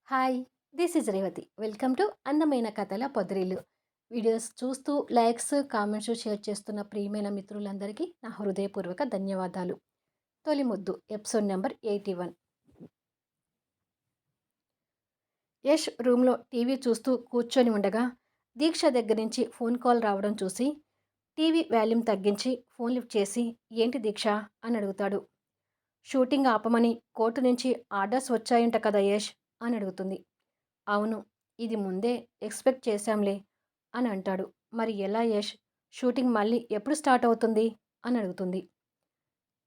Hi, this is Revathi. Welcome to అందమైన కథల పొదరిల్లు. Videos చూస్తూ లైక్స్, కామెంట్స్ షేర్ చేస్తున్న ప్రియమైన మిత్రులందరికీ నా హృదయపూర్వక ధన్యవాదాలు. తొలి ముద్దు ఎపిసోడ్ నెంబర్ 81. యష్ రూమ్లో టీవీ చూస్తూ కూర్చొని ఉండగా దీక్ష దగ్గర నుంచి ఫోన్ కాల్ రావడం చూసి టీవీ వాల్యూమ్ తగ్గించి ఫోన్ లిఫ్ట్ చేసి ఏంటి దీక్ష అని అడుగుతాడు. షూటింగ్ ఆపమని కోర్టు నుంచి ఆర్డర్స్ వచ్చాయంట కదా యష్ అని అడుగుతుంది. అవును, ఇది ముందే ఎక్స్‌పెక్ట్ చేశాంలే అని అంటాడు. మరి ఎలా యష్? షూటింగ్ మళ్ళీ ఎప్పుడు స్టార్ట్ అవుతుంది అని అడుగుతుంది.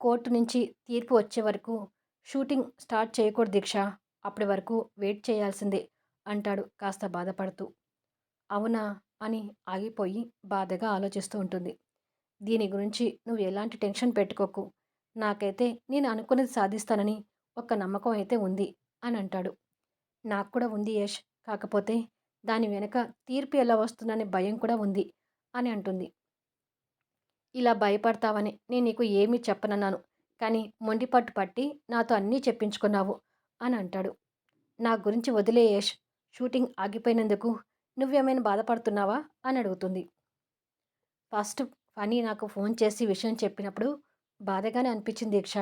కోర్టు నుంచి తీర్పు వచ్చే వరకు షూటింగ్ స్టార్ట్ చేయకూడదు దీక్ష. అప్పటి వరకు వెయిట్ చేయాల్సిందే అంటాడు కాస్త బాధపడుతూ. అవునా అని ఆగిపోయి బాధగా ఆలోచిస్తూ ఉంటుంది. దీని గురించి నువ్వు ఎలాంటి టెన్షన్ పెట్టుకోకు. నాకైతే నేను అనుకున్నది సాధిస్తానని ఒక నమ్మకం అయితే ఉంది అని అంటాడు. నాకు కూడా ఉంది యష్. కాకపోతే దాని వెనక తీర్పు ఎలా వస్తుందనే భయం కూడా ఉంది అని అంటుంది. ఇలా భయపడతావని నేను నీకు ఏమీ చెప్పనన్నాను. కానీ మొండిపట్టు పట్టి నాతో అన్నీ చెప్పించుకున్నావు అని అంటాడు. నా గురించి వదిలే యష్. షూటింగ్ ఆగిపోయినందుకు నువ్వేమైనా బాధపడుతున్నావా అని అడుగుతుంది. ఫస్ట్ ఫనీ నాకు ఫోన్ చేసి విషయం చెప్పినప్పుడు బాధగానే అనిపించింది దీక్ష.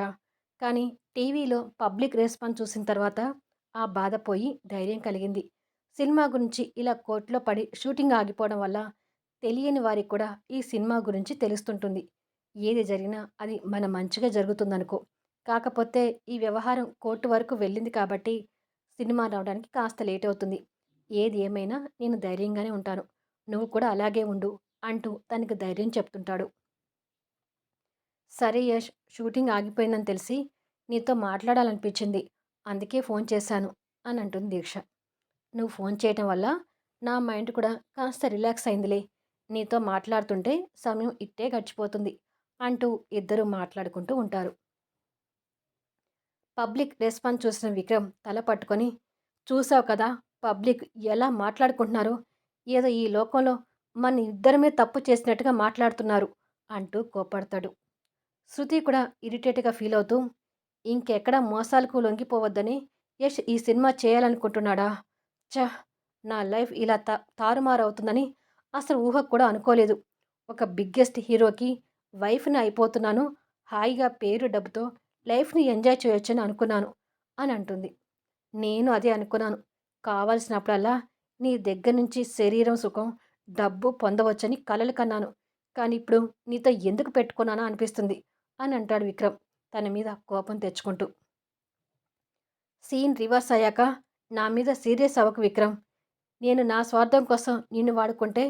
కానీ టీవీలో పబ్లిక్ రెస్పాన్స్ చూసిన తర్వాత ఆ బాధ పోయి ధైర్యం కలిగింది. సినిమా గురించి ఇలా కోర్టులో పడి షూటింగ్ ఆగిపోవడం వల్ల తెలియని వారికి కూడా ఈ సినిమా గురించి తెలుస్తుంటుంది. ఏది జరిగినా అది మన మంచిగా జరుగుతుందనుకో. కాకపోతే ఈ వ్యవహారం కోర్టు వరకు వెళ్ళింది కాబట్టి సినిమా రావడానికి కాస్త లేట్ అవుతుంది. ఏది ఏమైనా నేను ధైర్యంగానే ఉంటాను. నువ్వు కూడా అలాగే ఉండు అంటూ తనకి ధైర్యం చెప్తుంటాడు. సరే యష్, షూటింగ్ ఆగిపోయిందని తెలిసి నీతో మాట్లాడాలనిపించింది. అందుకే ఫోన్ చేశాను అని అంటుంది దీక్ష. నువ్వు ఫోన్ చేయటం వల్ల నా మైండ్ కూడా కాస్త రిలాక్స్ అయిందిలే. నీతో మాట్లాడుతుంటే సమయం ఇట్టే గడిచిపోతుంది అంటూ ఇద్దరూ మాట్లాడుకుంటూ ఉంటారు. పబ్లిక్ రెస్పాన్స్ చూసిన విక్రమ్ తల పట్టుకొని, చూసావు కదా పబ్లిక్ ఎలా మాట్లాడుకుంటున్నారో, ఏదో ఈ లోకంలో మన ఇద్దరమే తప్పు చేసినట్టుగా మాట్లాడుతున్నారు అంటూ కోపడతాడు. శృతి కూడా ఇరిటేట్గా ఫీల్ అవుతూ, ఇంకెక్కడ మోసాలకు లొంగిపోవద్దని యష్ ఈ సినిమా చేయాలనుకుంటున్నాడా? ఛ! నా లైఫ్ ఇలా తారుమారవుతుందని అసలు ఊహకు కూడా అనుకోలేదు. ఒక బిగ్గెస్ట్ హీరోకి వైఫ్‌ని అయిపోతున్నాను. హాయిగా పేరు, డబ్బుతో లైఫ్‌ని ఎంజాయ్ చేయొచ్చని అనుకున్నాను అని అంటుంది. నేను అదే అనుకున్నాను. కావాల్సినప్పుడల్లా నీ దగ్గర నుంచి శరీరం సుఖం, డబ్బు పొందవచ్చని కలలు కన్నాను. కానీ ఇప్పుడు నీతో ఎందుకు పెట్టుకున్నానా అనిపిస్తుంది అని అంటాడు విక్రమ్ తన మీద కోపం తెచ్చుకుంటూ. సీన్ రివర్స్ అయ్యాక నా మీద సీరియస్ అవ్వకు విక్రమ్. నేను నా స్వార్థం కోసం నిన్ను వాడుకుంటే,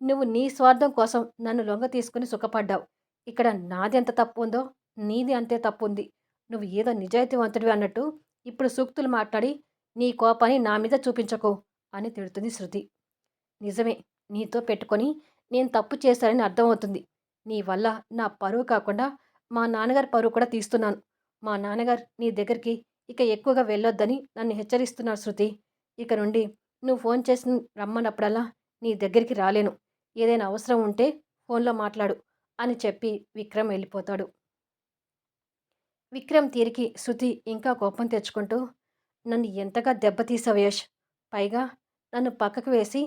నువ్వు నీ స్వార్థం కోసం నన్ను లొంగ తీసుకుని సుఖపడ్డావు. ఇక్కడ నాదెంత తప్పు ఉందో, నీది అంతే తప్పుంది. నువ్వు ఏదో నిజాయితీవంతుడివి అన్నట్టు ఇప్పుడు సూక్తులు మాట్లాడి, నీ కోపాన్ని నా మీద చూపించకు అని తిడుతుంది శృతి. నిజమే, నీతో పెట్టుకొని నేను తప్పు చేశానని అర్థమవుతుంది. నీ వల్ల నా పరువు కాకుండా మా నాన్నగారి పరువు కూడా తీస్తున్నాను. మా నాన్నగారు నీ దగ్గరికి ఇక ఎక్కువగా వెళ్ళొద్దని నన్ను హెచ్చరిస్తున్నారు శృతి. ఇక నుండి నువ్వు ఫోన్ చేసి రమ్మన్నప్పుడల్లా నీ దగ్గరికి రాలేను. ఏదైనా అవసరం ఉంటే ఫోన్లో మాట్లాడు అని చెప్పి విక్రమ్ వెళ్ళిపోతాడు. విక్రమ్ తీరికి శృతి ఇంకా కోపం తెచ్చుకుంటూ, నన్ను ఎంతగా దెబ్బతీసావు యష్. పైగా నన్ను పక్కకు వేసి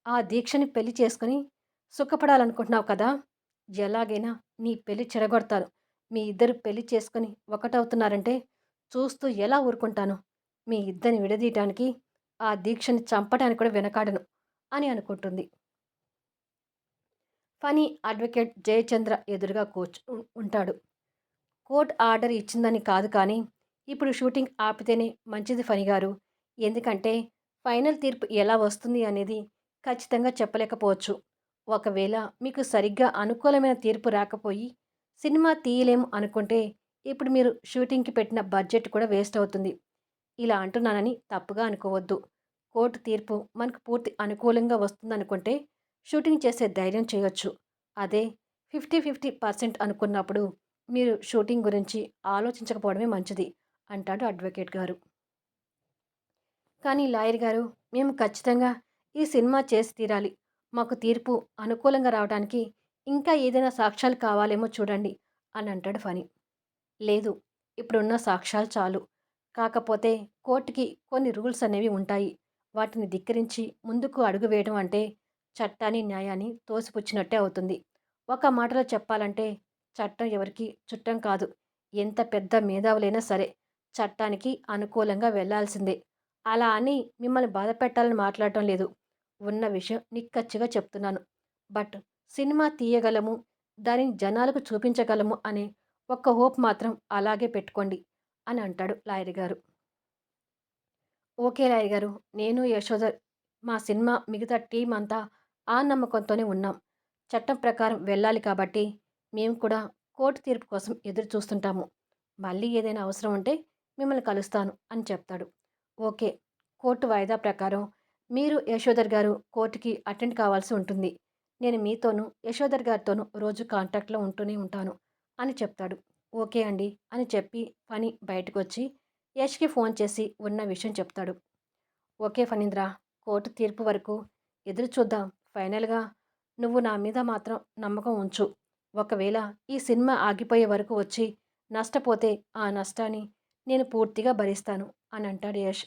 ఆ దీక్షని పెళ్లి చేసుకుని సుఖపడాలనుకుంటున్నావు కదా. ఎలాగైనా నీ పెళ్లి చెడగొడతాను. మీ ఇద్దరు పెళ్లి చేసుకుని ఒకటవుతున్నారంటే చూస్తూ ఎలా ఊరుకుంటాను. మీ ఇద్దరిని విడదీయటానికి ఆ దీక్షని చంపడానికి కూడా వెనకాడను అని అనుకుంటుంది. ఫనీ అడ్వకేట్ జయచంద్ర ఎదురుగా ఉంటాడు. కోర్ట్ ఆర్డర్ ఇచ్చిందని కాదు కానీ ఇప్పుడు షూటింగ్ ఆపితేనే మంచిది ఫణి గారు. ఎందుకంటే ఫైనల్ తీర్పు ఎలా వస్తుంది అనేది ఖచ్చితంగా చెప్పలేకపోవచ్చు. ఒకవేళ మీకు సరిగ్గా అనుకూలమైన తీర్పు రాకపోయి సినిమా తీయలేము అనుకుంటే ఇప్పుడు మీరు షూటింగ్కి పెట్టిన బడ్జెట్ కూడా వేస్ట్ అవుతుంది. ఇలా అంటున్నానని తప్పుగా అనుకోవద్దు. కోర్టు తీర్పు మనకు పూర్తి అనుకూలంగా వస్తుందనుకుంటే షూటింగ్ చేసే ధైర్యం చేయొచ్చు. అదే 50-50% అనుకున్నప్పుడు మీరు షూటింగ్ గురించి ఆలోచించకపోవడమే మంచిది అంటాడు అడ్వకేట్ గారు. కానీ లాయర్ గారు, మేము ఖచ్చితంగా ఈ సినిమా చేసి తీరాలి. మాకు తీర్పు అనుకూలంగా రావడానికి ఇంకా ఏదైనా సాక్ష్యాలు కావాలేమో చూడండి అని అంటాడు ఫణి. లేదు, ఇప్పుడున్న సాక్ష్యాలు చాలు. కాకపోతే కోర్ట్‌కి కొన్ని రూల్స్ అనేవి ఉంటాయి. వాటిని ధిక్కరించి ముందుకు అడుగు వేయడం అంటే చట్టాన్ని, న్యాయాన్ని తోసిపుచ్చినట్టే అవుతుంది. ఒక మాటలో చెప్పాలంటే చట్టం ఎవరికీ చుట్టం కాదు. ఎంత పెద్ద మేధావులైనా సరే చట్టానికి అనుకూలంగా వెళ్ళాల్సిందే. అలా అని మిమ్మల్ని బాధపెట్టాలని మాట్లాడటం లేదు. ఉన్న విషయం నిక్కచ్చిగా చెప్తున్నాను. బట్ సినిమా తీయగలము, దానిని జనాలకు చూపించగలము అనే ఒక్క హోప్ మాత్రం అలాగే పెట్టుకోండి అని అంటాడు లాయర్ గారు. ఓకే లాయర్ గారు. నేను, యశోద మా సినిమా మిగతా టీమ్ అంతా ఆ నమ్మకంతోనే ఉన్నాం. చట్టం ప్రకారం వెళ్ళాలి కాబట్టి మేము కూడా కోర్టు తీర్పు కోసం ఎదురు చూస్తుంటాము. మళ్ళీ ఏదైనా అవసరం ఉంటే మిమ్మల్ని కలుస్తాను అని చెప్తాడు. ఓకే. కోర్టు వాయిదా ప్రకారం మీరు, యశోధర్ గారు కోర్టుకి అటెండ్ కావాల్సి ఉంటుంది. నేను మీతోనూ, యశోధర్ గారితోనూ రోజు కాంటాక్ట్‌లో ఉంటూనే ఉంటాను అని చెప్తాడు. ఓకే అండి అని చెప్పి ఫణి బయటకొచ్చి యష్‌కి ఫోన్ చేసి ఉన్న విషయం చెప్తాడు. ఓకే ఫణీంద్ర, కోర్టు తీర్పు వరకు ఎదురు చూద్దాం. ఫైనల్‌గా నువ్వు నా మీద మాత్రం నమ్మకం ఉంచు. ఒకవేళ ఈ సినిమా ఆగిపోయే వరకు వచ్చి నష్టపోతే ఆ నష్టాన్ని నేను పూర్తిగా భరిస్తాను అని అంటాడు యష్.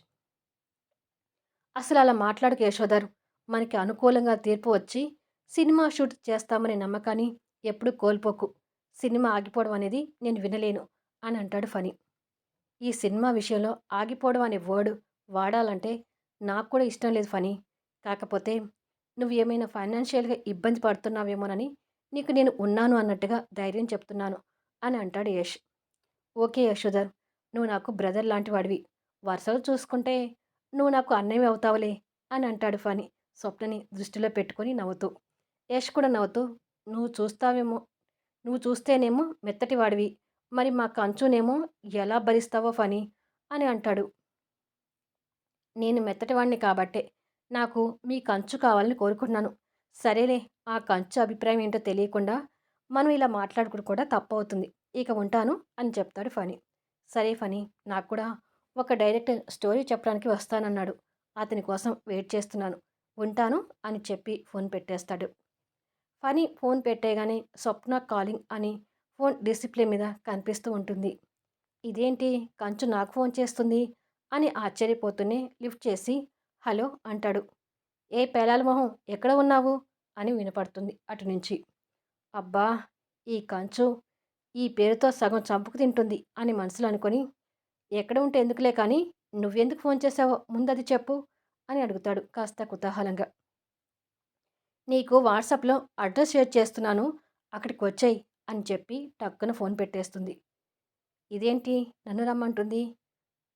అసలలా మాట్లాడకు యశోధర్. మనకి అనుకూలంగా తీర్పు వచ్చి సినిమా షూట్ చేస్తామనే నమ్మకాన్ని ఎప్పుడూ కోల్పోకు. సినిమా ఆగిపోవడం అనేది నేను వినలేను అని అంటాడు ఫణి. ఈ సినిమా విషయంలో ఆగిపోవడం అనే వర్డ్ వాడాలంటే నాకు కూడా ఇష్టం లేదు ఫణి. కాకపోతే నువ్వు ఏమైనా ఫైనాన్షియల్‌గా ఇబ్బంది పడుతున్నావేమోనని నీకు నేను ఉన్నాను అన్నట్టుగా ధైర్యం చెప్తున్నాను అని అంటాడు యష్. ఓకే యశోధర్. నువ్వు నాకు బ్రదర్ లాంటి వాడివి. వరుసలు చూసుకుంటే నువ్వు నాకు అన్నయ్యవి అవుతావులే అని అంటాడు ఫణి స్వప్నని దృష్టిలో పెట్టుకొని నవ్వుతూ. యష్ కూడా నవ్వుతూ నువ్వు చూస్తావేమో నువ్వు చూస్తేనేమో మెత్తటి వాడివి. మరి మా కంచునేమో ఎలా భరిస్తావో ఫణి అని అంటాడు. నేను మెత్తటివాడిని కాబట్టే నాకు మీ కంచు కావాలని కోరుకుంటున్నాను. సరేలే, ఆ కంచు అభిప్రాయం ఏంటో తెలియకుండా మనం ఇలా మాట్లాడుకోవడం కూడా తప్పవుతుంది. ఇక ఉంటాను అని చెప్తాడు ఫణి. సరే ఫణి, నాకు కూడా ఒక డైరెక్టర్ స్టోరీ చెప్పడానికి వస్తానన్నాడు. అతని కోసం వెయిట్ చేస్తున్నాను. ఉంటాను అని చెప్పి ఫోన్ పెట్టేస్తాడు. ఫణి ఫోన్ పెట్టేయగానే స్వప్న కాలింగ్ అని ఫోన్ డిస్‌ప్లే మీద కనిపిస్తూ ఉంటుంది. ఇదేంటి కంచు నాకు ఫోన్ చేస్తుంది అని ఆశ్చర్యపోతూనే లిఫ్ట్ చేసి హలో అంటాడు. ఏ పేలాల మొహం ఎక్కడ ఉన్నావు అని వినపడుతుంది అటు నుంచి. అబ్బా, ఈ కంచు ఈ పేరుతో సగం చంపుకు తింటుంది అని మనసులో అనుకొని ఎక్కడ ఉంటే ఎందుకులే కానీ నువ్వెందుకు ఫోన్ చేశావో ముందది చెప్పు అని అడుగుతాడు కాస్త కుతూహలంగా. నీకు వాట్సాప్లో అడ్రస్ షేర్ చేస్తున్నాను, అక్కడికి వచ్చేయ్ అని చెప్పి టక్కున ఫోన్ పెట్టేస్తుంది. ఇదేంటి నన్ను రమ్మంటుంది?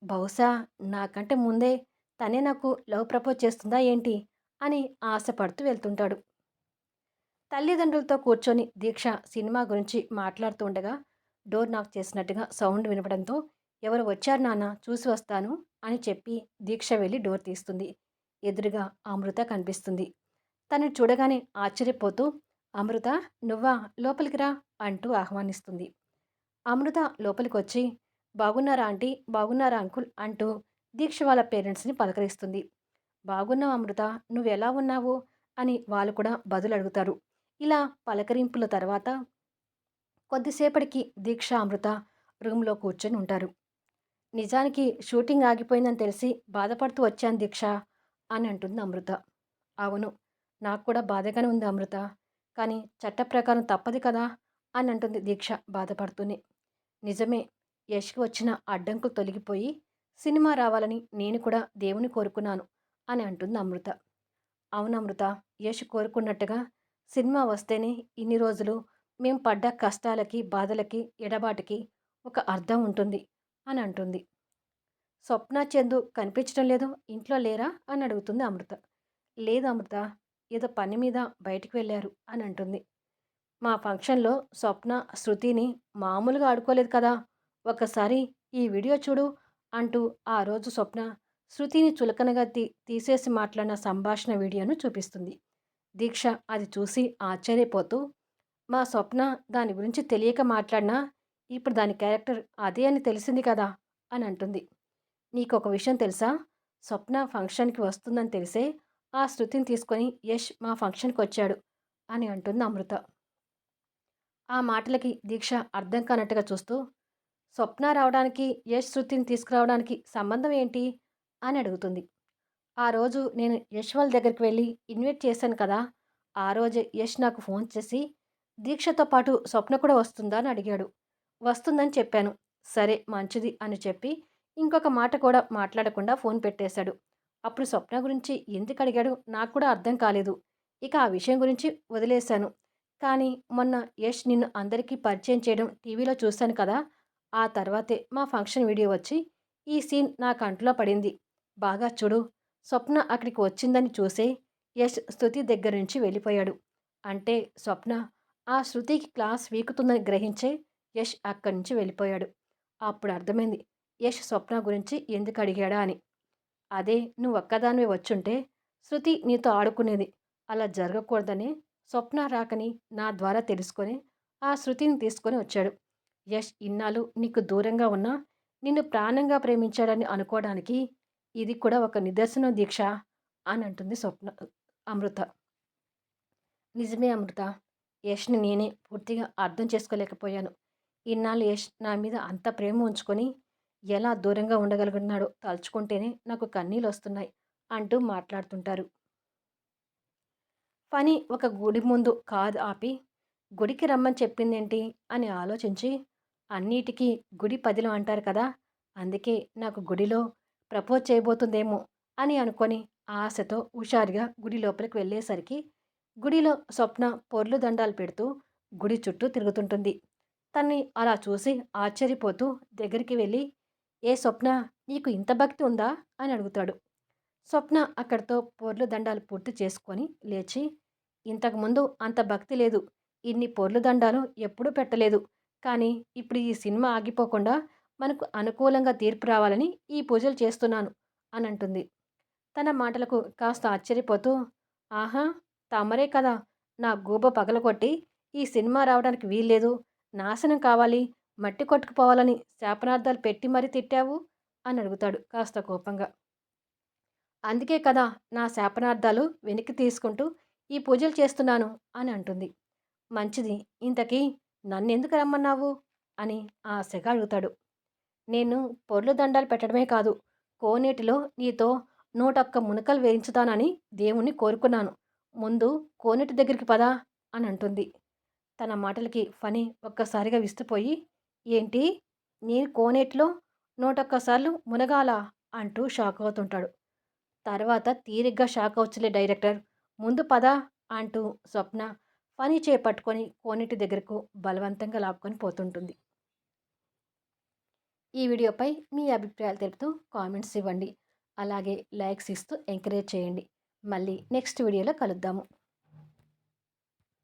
బహుశా నాకంటే ముందే తనే నాకు లవ్ ప్రపోజ్ చేస్తుందా ఏంటి అని ఆశపడుతూ వెళ్తుంటాడు. తల్లిదండ్రులతో కూర్చొని దీక్ష సినిమా గురించి మాట్లాడుతూ ఉండగా డోర్ నాక్ చేసినట్టుగా సౌండ్ వినపడంతో ఎవరు వచ్చారు నాన్న చూసి వస్తాను అని చెప్పి దీక్ష వెళ్ళి డోర్ తీస్తుంది. ఎదురుగా అమృత కనిపిస్తుంది. తనని చూడగానే ఆశ్చర్యపోతూ అమృత, నువ్వా, లోపలికి రా అంటూ ఆహ్వానిస్తుంది. అమృత లోపలికొచ్చి బాగున్నారా ఆంటీ, బాగున్నారా అంకుల్ అంటూ దీక్ష వాళ్ళ పేరెంట్స్ని పలకరిస్తుంది. బాగున్నాం అమృత, నువ్వెలా ఉన్నావు అని వాళ్ళు కూడా బదులు అడుగుతారు. ఇలా పలకరింపుల తర్వాత కొద్దిసేపటికి దీక్ష, అమృత రూమ్‌లో కూర్చొని ఉంటారు. నిజానికి షూటింగ్ ఆగిపోయిందని తెలిసి బాధపడుతూ వచ్చాను దీక్ష అని అంటుంది అమృత. అవును, నాకు కూడా బాధగానే ఉంది అమృత. కానీ చట్ట ప్రకారం తప్పదు కదా అని అంటుంది దీక్ష బాధపడుతూనే. నిజమే, యష్‌కి వచ్చిన అడ్డంకులు తొలగిపోయి సినిమా రావాలని నేను కూడా దేవుని కోరుకున్నాను అని అంటుంది అమృత. అవును అమృత, యష్ కోరుకున్నట్టుగా సినిమా వస్తేనే ఇన్ని రోజులు మేం పడ్డ కష్టాలకి, బాధలకి, ఎడబాటుకి ఒక అర్థం ఉంటుంది అని అంటుంది. స్వప్న, చందు కనిపించడం లేదు, ఇంట్లో లేరా అని అడుగుతుంది అమృత. లేదు అమృత, ఏదో పని మీద బయటికి వెళ్ళారు అని అంటుంది. మా ఫంక్షన్‌లో స్వప్న, శృతిని మామూలుగా ఆడుకోలేదు కదా! ఒక్కసారి ఈ వీడియో చూడు అంటూ ఆ రోజు స్వప్న శృతిని చులకనగా తీసేసి మాట్లాడిన సంభాషణ వీడియోను చూపిస్తుంది. దీక్ష అది చూసి ఆశ్చర్యపోతూ, మా స్వప్న దాని గురించి తెలియక మాట్లాడినా ఇప్పుడు దాని క్యారెక్టర్ అదే అని తెలిసింది కదా అని అంటుంది. నీకొక విషయం తెలుసా? స్వప్న ఫంక్షన్‌కి వస్తుందని తెలిసే ఆ శృతిని తీసుకొని యష్ మా ఫంక్షన్‌కొచ్చాడు అని అంటుంది అమృత. ఆ మాటలకి దీక్ష అర్థం కానట్టుగా చూస్తూ, స్వప్న రావడానికి, యష్ శృతిని తీసుకురావడానికి సంబంధం ఏంటి? అని అడుగుతుంది. ఆ రోజు నేను యష్ వాళ్ళ దగ్గరికి వెళ్ళి ఇన్వైట్ చేశాను కదా! ఆ రోజే యష్ నాకు ఫోన్ చేసి, దీక్షతో పాటు స్వప్న కూడా వస్తుందా అని అడిగాడు. వస్తుందని చెప్పాను. సరే మంచిది అని చెప్పి, ఇంకొక మాట కూడా మాట్లాడకుండా ఫోన్ పెట్టేశాడు. అప్పుడు స్వప్న గురించి ఎందుకు అడిగాడో నాకు కూడా అర్థం కాలేదు. ఇక ఆ విషయం గురించి వదిలేశాను. కానీ మొన్న యష్ నిన్ను అందరికీ పరిచయం చేయడం టీవీలో చూశాను కదా! ఆ తర్వాతే మా ఫంక్షన్ వీడియో వచ్చి, ఈ సీన్ నా కంట్లో పడింది. బాగా చూడు, స్వప్న అక్కడికి వచ్చిందని చూసే యష్ శృతి దగ్గర నుంచి వెళ్ళిపోయాడు. అంటే స్వప్న ఆ శృతికి క్లాస్ వీకుతుందని గ్రహించే యష్ అక్కడి నుంచి వెళ్ళిపోయాడు. అప్పుడు అర్థమైంది యష్ స్వప్న గురించి ఎందుకు అడిగాడా అని. అదే నువ్వు ఒక్కదానివే వచ్చుంటే శృతి నీతో ఆడుకునేది. అలా జరగకూడదని స్వప్న రాకని నా ద్వారా తెలుసుకొని ఆ శృతిని తీసుకొని వచ్చాడు. యష్ ఇన్నాళ్ళు నీకు దూరంగా ఉన్నా నిన్ను ప్రాణంగా ప్రేమించాడని అనుకోవడానికి ఇది కూడా ఒక నిదర్శనం దీక్ష అని అంటుంది అమృత. నిజమే అమృత. యష్‌ని నేనే పూర్తిగా అర్థం చేసుకోలేకపోయాను. ఇన్నాళ్ళు యష్ నా మీద అంత ప్రేమ ఉంచుకొని ఎలా దూరంగా ఉండగలుగుతున్నాడో తలుచుకుంటేనే నాకు కన్నీళ్ళొస్తున్నాయి అంటూ మాట్లాడుతుంటారు. ఫణి ఒక గుడి ముందు కారు ఆపి, గుడికి రమ్మని చెప్పిందేంటి అని ఆలోచించి, అన్నిటికీ గుడి పదిలం అంటారు కదా! అందుకే నాకు గుడిలో ప్రపోజ్ చేయబోతుందేమో అని అనుకొని ఆశతో హుషారుగా గుడి లోపలికి వెళ్ళేసరికి, గుడిలో స్వప్న పొర్లు దండాలు పెడుతూ గుడి చుట్టూ తిరుగుతుంటుంది. తన్ని అలా చూసి ఆశ్చర్యపోతూ దగ్గరికి వెళ్ళి, "ఏ స్వప్న, నీకు ఇంత భక్తి ఉందా?" అని అడుగుతాడు. స్వప్న అక్కడితో పొర్లు దండాలు పూర్తి చేసుకొని లేచి, ఇంతకుముందు అంత భక్తి లేదు. ఇన్ని పొర్లు దండాలు ఎప్పుడూ పెట్టలేదు. కానీ ఇప్పుడు ఈ సినిమా ఆగిపోకుండా మనకు అనుకూలంగా తీర్పు రావాలని ఈ పూజలు చేస్తున్నాను అనంటుంది. తన మాటలకు కాస్త ఆశ్చర్యపోతూ, ఆహా! తమరే కదా నా గూబ పగలగొట్టి ఈ సినిమా రావడానికి వీల్లేదు, నాశనం కావాలి, మట్టి కొట్టుకుపోవాలని శాపనార్థాలు పెట్టి మరీ తిట్టావు అని అడుగుతాడు కాస్త కోపంగా. అందుకే కదా నా శాపనార్థాలు వెనక్కి తీసుకుంటూ ఈ పూజలు చేస్తున్నాను అని అంటుంది. మంచిది, ఇంతకీ నన్నెందుకు రమ్మన్నావు అని ఆశగా అడుగుతాడు. నేను పొర్లు దండాలు పెట్టడమే కాదు, కోనేటిలో నీతో 101 మునకలు వేయించుతానని దేవుణ్ణి కోరుకున్నాను. ముందు కోనేటి దగ్గరికి పద అని అంటుంది. తన మాటలకి ఫణి ఒక్కసారిగా విస్తుపోయి, ఏంటి, నేను కోనేటిలో 101 సార్లు మునగాలా అంటూ షాక్ అవుతుంటాడు. తర్వాత తీరిగ్గా షాక్ అవచ్చులే డైరెక్టర్, ముందు పద అంటూ స్వప్న ఫణి చేపట్టుకొని కోనేటి దగ్గరకు బలవంతంగా లాక్కొని పోతుంటుంది. ఈ వీడియోపై మీ అభిప్రాయాలు తెలుపుతూ కామెంట్స్ ఇవ్వండి. అలాగే లైక్స్ ఇస్తూ ఎంకరేజ్ చేయండి. మళ్ళీ నెక్స్ట్ వీడియోలో కలుద్దాము.